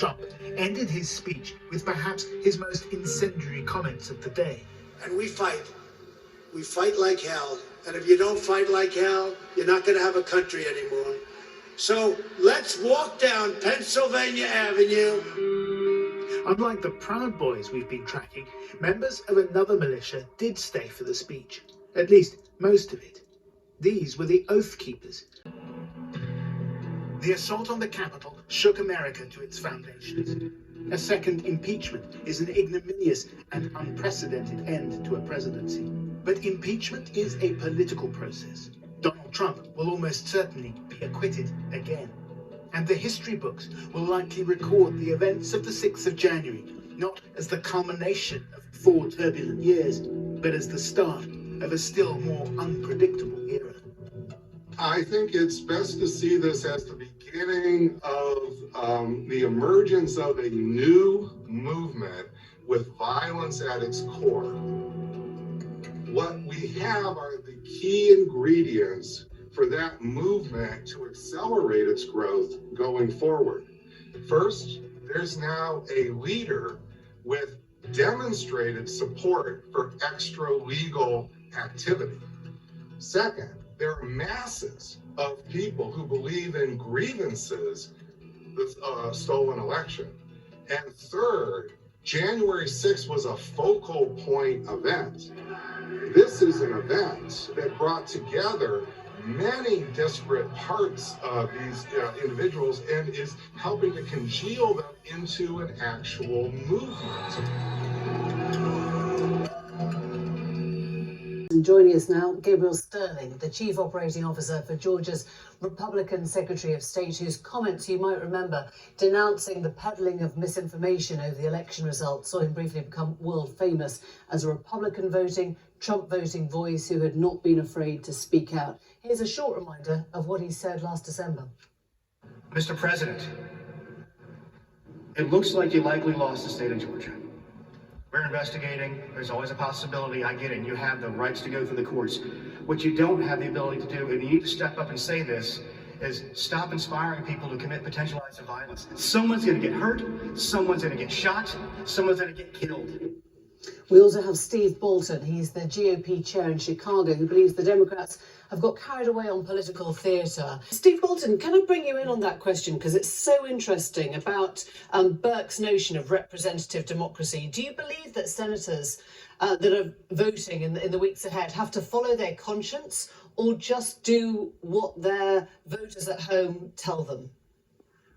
Trump ended his speech with perhaps his most incendiary comments of the day. And we fight. We fight like hell. And if you don't fight like hell, you're not going to have a country anymore. So let's walk down Pennsylvania Avenue. Unlike the Proud Boys we've been tracking, members of another militia did stay for the speech. At least most of it. These were the Oath Keepers. The assault on the Capitol shook America to its foundations. A second impeachment is an ignominious and unprecedented end to a presidency. But impeachment is a political process. Donald Trump will almost certainly be acquitted again. And the history books will likely record the events of the 6th of January, not as the culmination of 4 turbulent years, but as the start of a still more unpredictable era. I think it's best to see this as the beginning of the emergence of a new movement with violence at its core. What we have are the key ingredients for that movement to accelerate its growth going forward. First, there's now a leader with demonstrated support for extra-legal activity. Second, there are masses of people who believe in grievances with a stolen election. And third, January 6th was a focal point event. This is an event that brought together many disparate parts of these individuals and is helping to congeal them into an actual movement. And joining us now, Gabriel Sterling, the Chief Operating Officer for Georgia's Republican Secretary of State, whose comments you might remember denouncing the peddling of misinformation over the election results saw him briefly become world famous as a Republican voting, Trump voting voice who had not been afraid to speak out. Here's a short reminder of what he said last December. Mr. President, it looks like you likely lost the state of Georgia. We're investigating. There's always a possibility. I get it. You have the rights to go through the courts. What you don't have the ability to do, and you need to step up and say this, is stop inspiring people to commit potential acts of violence. Someone's going to get hurt. Someone's going to get shot. Someone's going to get killed. We also have Steve Boulton. He's the GOP chair in Chicago, who believes the Democrats have got carried away on political theatre. Steve Boulton, can I bring you in on that question? Because it's so interesting about Burke's notion of representative democracy. Do you believe that senators that are voting in the weeks ahead have to follow their conscience or just do what their voters at home tell them?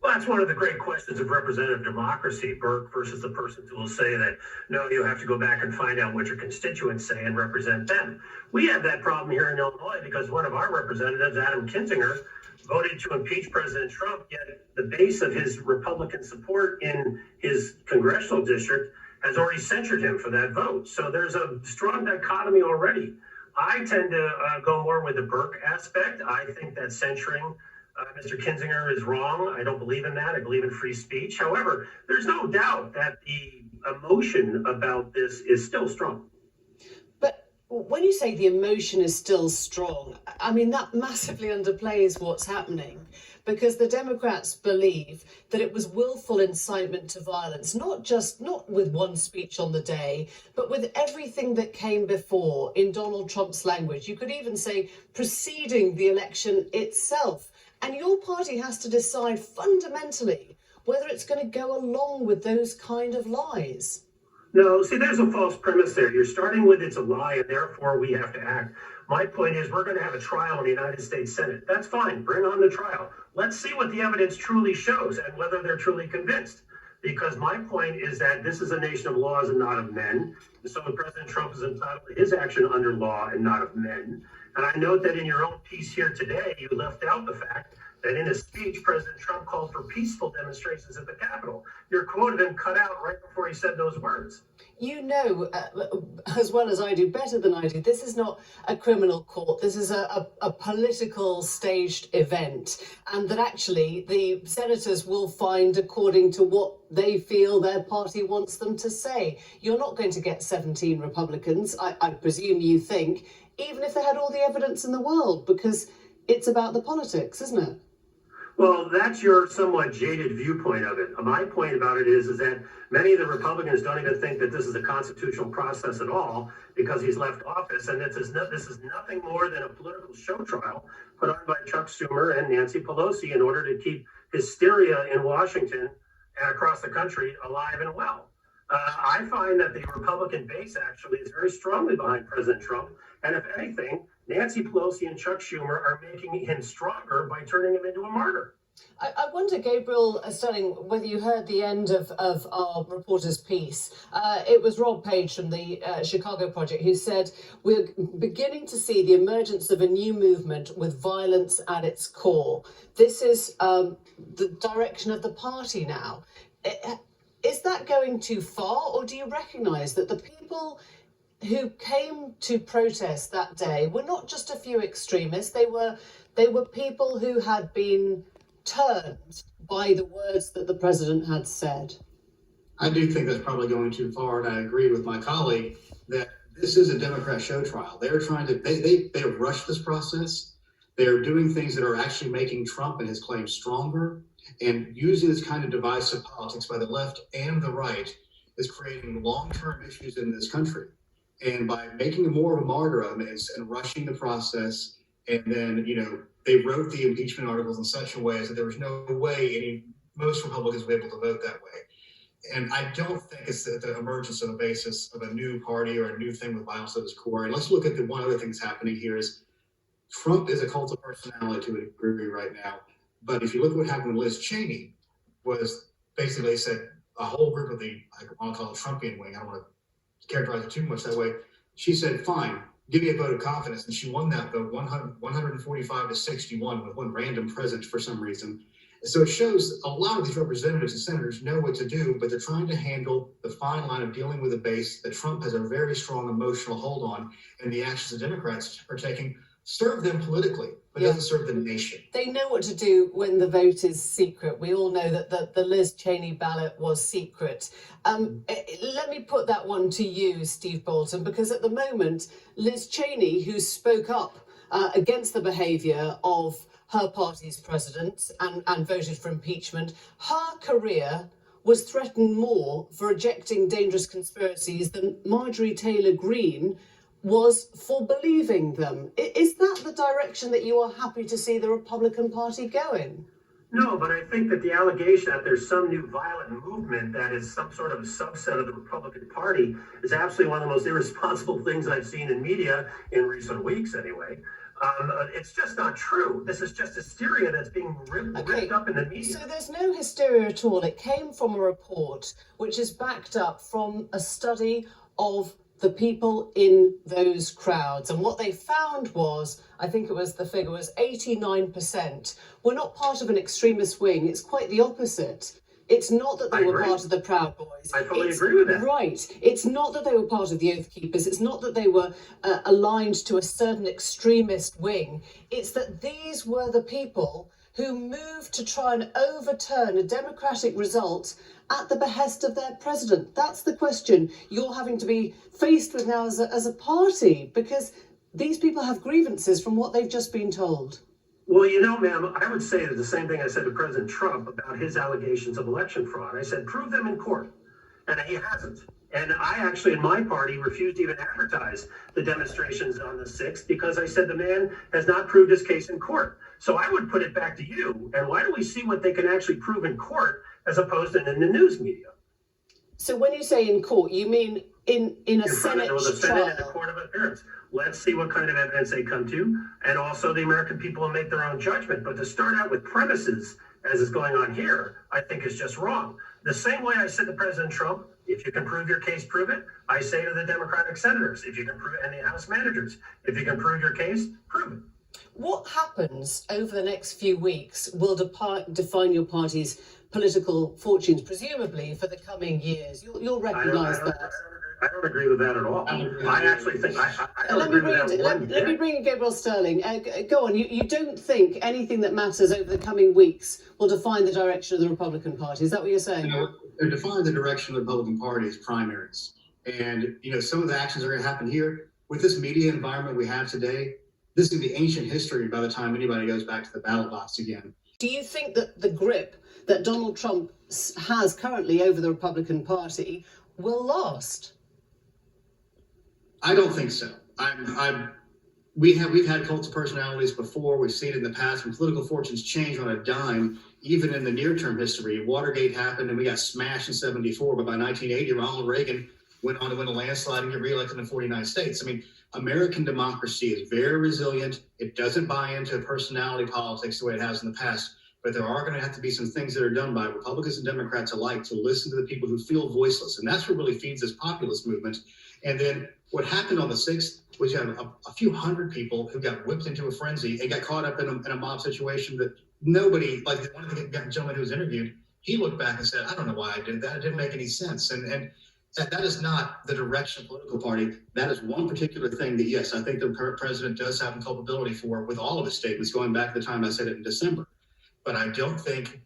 Well, that's one of the great questions of representative democracy, Burke versus the person who will say that, no, you have to go back and find out what your constituents say and represent them. We have that problem here in Illinois because one of our representatives, Adam Kinzinger, voted to impeach President Trump, yet the base of his Republican support in his congressional district has already censured him for that vote. So there's a strong dichotomy already. I tend to go more with the Burke aspect. I think that censuring Mr. Kinzinger is wrong. I don't believe in that. I believe in free speech. However, there's no doubt that the emotion about this is still strong. But when you say the emotion is still strong, I mean, that massively underplays what's happening, because the Democrats believe that it was willful incitement to violence, not with one speech on the day, but with everything that came before in Donald Trump's language. You could even say preceding the election itself. And your party has to decide fundamentally whether it's going to go along with those kind of lies. No, see, there's a false premise there. You're starting with it's a lie and therefore we have to act. My point is we're going to have a trial in the United States Senate. That's fine. Bring on the trial. Let's see what the evidence truly shows and whether they're truly convinced. Because my point is that this is a nation of laws and not of men. So President Trump is entitled to his action under law and not of men. And I note that in your own piece here today, you left out the fact that in his speech, President Trump called for peaceful demonstrations at the Capitol. Your quote of him cut out right before he said those words. You know, as well as I do, better than I do, this is not a criminal court. This is a political staged event. And that actually the senators will find according to what they feel their party wants them to say. You're not going to get 17 Republicans, I presume you think, even if they had all the evidence in the world, because it's about the politics, isn't it? Well, that's your somewhat jaded viewpoint of it. My point about it is that many of the Republicans don't even think that this is a constitutional process at all because he's left office, and this is nothing more than a political show trial put on by Chuck Schumer and Nancy Pelosi in order to keep hysteria in Washington and across the country alive and well. I find that the Republican base actually is very strongly behind President Trump, and if anything, Nancy Pelosi and Chuck Schumer are making him stronger by turning him into a martyr. I wonder, Gabriel Sterling, whether you heard the end of our reporter's piece. It was Rob Page from the Chicago Project who said, we're beginning to see the emergence of a new movement with violence at its core. This is the direction of the party now. Is that going too far, or do you recognise that the people who came to protest that day were not just a few extremists? They were people who had been turned by the words that the president had said. I do think that's probably going too far, and I agree with my colleague that this is a Democrat show trial. They're trying to, they have rushed this process. They're doing things that are actually making Trump and his claims stronger, and using this kind of divisive politics by the left and the right is creating long-term issues in this country. And by making him more of a martyr of it and rushing the process, and then, they wrote the impeachment articles in such a way that there was no way most Republicans would be able to vote that way. And I don't think it's the emergence of a basis of a new party or a new thing with violence at its core. And let's look at the one other thing that's happening here is Trump is a cult of personality to a degree right now. But if you look at what happened with Liz Cheney, was basically said a whole group of the, I want to call it Trumpian wing, I don't want to characterize it too much that way. She said, fine, give me a vote of confidence. And she won that vote 145 to 61 with one random president for some reason. So it shows a lot of these representatives and senators know what to do, but they're trying to handle the fine line of dealing with a base that Trump has a very strong emotional hold on, and the actions the Democrats are taking serve them politically, but doesn't serve the nation. They know what to do when the vote is secret. We all know that the Liz Cheney ballot was secret. Let me put that one to you, Steve Boulton, because at the moment, Liz Cheney, who spoke up against the behaviour of her party's president and voted for impeachment, her career was threatened more for rejecting dangerous conspiracies than Marjorie Taylor Greene was for believing them. Is that the direction that you are happy to see the Republican Party go in? No, but I think that the allegation that there's some new violent movement that is some sort of subset of the Republican Party is absolutely one of the most irresponsible things I've seen in media in recent weeks anyway. It's just not true. This is just hysteria that's being ripped up in the media. So there's no hysteria at all. It came from a report which is backed up from a study of the people in those crowds. And what they found was, I think the figure was 89% were not part of an extremist wing. It's quite the opposite. It's not that they were part of the Proud Boys. I totally agree with that. Right. It's not that they were part of the Oath Keepers. It's not that they were aligned to a certain extremist wing. It's that these were the people who moved to try and overturn a democratic result at the behest of their president. That's the question you're having to be faced with now as a party, because these people have grievances from what they've just been told. Well, ma'am, I would say the same thing I said to President Trump about his allegations of election fraud. I said, prove them in court. And he hasn't. And I actually, in my party, refused to even advertise the demonstrations on the 6th because I said the man has not proved his case in court. So I would put it back to you. And why don't we see what they can actually prove in court as opposed to in the news media? So when you say in court, you mean in a Senate trial? The Senate and the Court of Appearance. Let's see what kind of evidence they come to. And also the American people will make their own judgment. But to start out with premises, as is going on here, I think is just wrong. The same way I said to President Trump, if you can prove your case, prove it. I say to the Democratic senators, if you can prove it, and the House managers, if you can prove your case, prove it. What happens over the next few weeks will define your party's political fortunes, presumably for the coming years. You'll recognise that. I don't agree with that at all. I actually think I don't agree with that. Let me bring in Gabriel Sterling. Go on. You don't think anything that matters over the coming weeks will define the direction of the Republican Party? Is that what you're saying? They're defining the direction of the Republican Party as primaries. And, some of the actions are going to happen here. With this media environment we have today, this is going to be ancient history by the time anybody goes back to the ballot box again. Do you think that the grip that Donald Trump has currently over the Republican Party will last? I don't think so. We've had cults of personalities before. We've seen it in the past when political fortunes change on a dime. Even in the near-term history, Watergate happened and we got smashed in '74, but by 1980, Ronald Reagan went on to win a landslide and get reelected in 49 states. I mean, American democracy is very resilient. It doesn't buy into personality politics the way it has in the past. But there are going to have to be some things that are done by Republicans and Democrats alike to listen to the people who feel voiceless. And that's what really feeds this populist movement. And then what happened on the 6th was you had a few hundred people who got whipped into a frenzy and got caught up in a mob situation that nobody, like one of the gentlemen who was interviewed, he looked back and said, I don't know why I did that. It didn't make any sense. And that is not the direction of the political party. That is one particular thing that, yes, I think the current president does have culpability for with all of his statements going back to the time I said it in December. But I don't think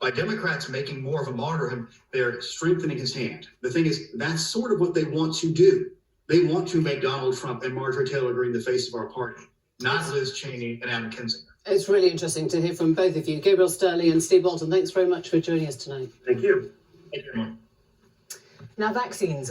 by Democrats making more of a martyr of him, they're strengthening his hand. The thing is, that's sort of what they want to do. They want to make Donald Trump and Marjorie Taylor Greene the face of our party, not Liz Cheney and Adam Kinzinger. It's really interesting to hear from both of you. Gabriel Sterling and Steve Boulton, thanks very much for joining us tonight. Thank you. Thank you, everyone. Now, vaccines.